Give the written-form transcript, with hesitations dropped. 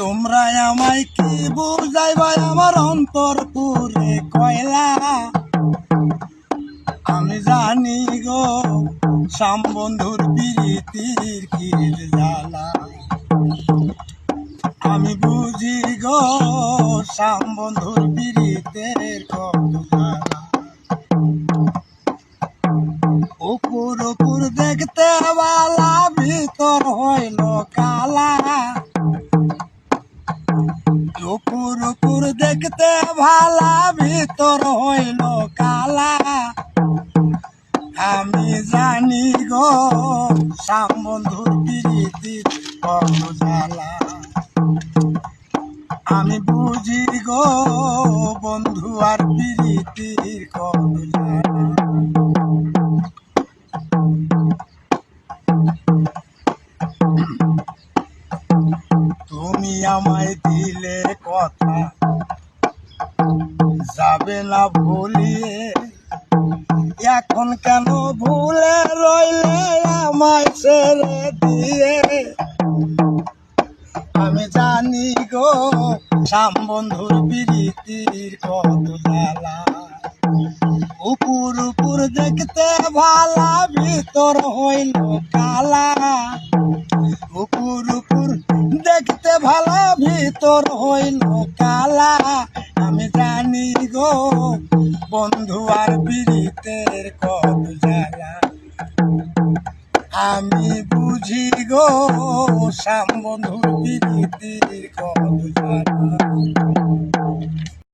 তোমরা আমায় কি বুঝাইবা আমার অন্তর পুরে কয়লা। আমি জানি গো শ্যাম বন্ধুর প্রীতির কি জ্বালা। আমি বুঝি গো শ্যাম বন্ধুর প্রীতির কত জ্বালা। উপর উপর দেখতে বালা ভিতর হইল কালা। উপর উপর দেখতে ভালা ভিতর হইল কালা। আমি জানি গো শ্যাম বন্ধুর প্রীতির কত জ্বালা। আমি বুঝি গো বন্ধু আর প্রীতির কত জ্বালা। তুমি আমায় দিলে কথা যাবে না ভুলিয়ে। এখন কেন ভুলে রইলে আমায় ছেড়ে দিয়ে। আমি জানি গো শ্যাম বন্ধুর প্রীতির কত জ্বালা। উপর উপর দেখতে ভালা ভিতর হইল কালা। উপর উপর দেখতে ভালা ভিতর হইল কালা। আমি জানি গো বন্ধু আর প্রীতির কত জ্বালা। আমি বুঝি গো শ্যাম বন্ধুর প্রীতির কত জ্বালা।